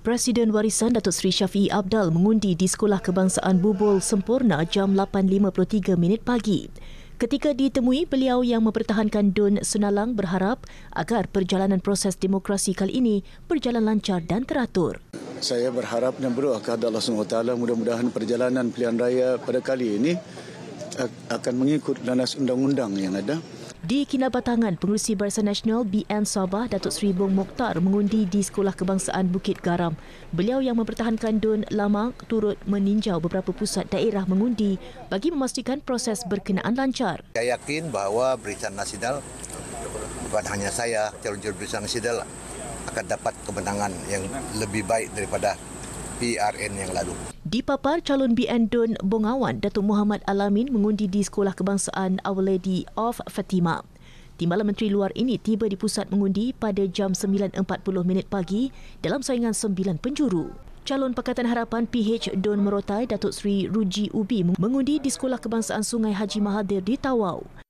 Presiden Warisan Datuk Seri Shafie Apdal mengundi di Sekolah Kebangsaan Bubul Sempurna jam 8.53 pagi. Ketika ditemui, beliau yang mempertahankan DUN Sunalang berharap agar perjalanan proses demokrasi kali ini berjalan lancar dan teratur. Saya berharap dan berdoa kepada Allah SWT mudah-mudahan perjalanan pilihan raya pada kali ini akan mengikut landas undang-undang yang ada. Di Kinabatangan, Pengerusi Barisan Nasional BN Sabah Datuk Seri Bong Mokhtar mengundi di Sekolah Kebangsaan Bukit Garam. Beliau yang mempertahankan DUN lama turut meninjau beberapa pusat daerah mengundi bagi memastikan proses berkenaan lancar. Saya yakin bahawa Barisan Nasional, bukan hanya saya, calon-calon Barisan Nasional akan dapat kemenangan yang lebih baik daripada PRN yang lalu. Di Papar, calon BN DUN Bongawan Datuk Muhammad Alamin mengundi di Sekolah Kebangsaan Our Lady of Fatima. Timbalan Menteri Luar ini tiba di pusat mengundi pada jam 9.40 pagi dalam saingan 9 penjuru. Calon Pakatan Harapan PH DUN Merotai Datuk Seri Ruji Ubi mengundi di Sekolah Kebangsaan Sungai Haji Mahathir di Tawau.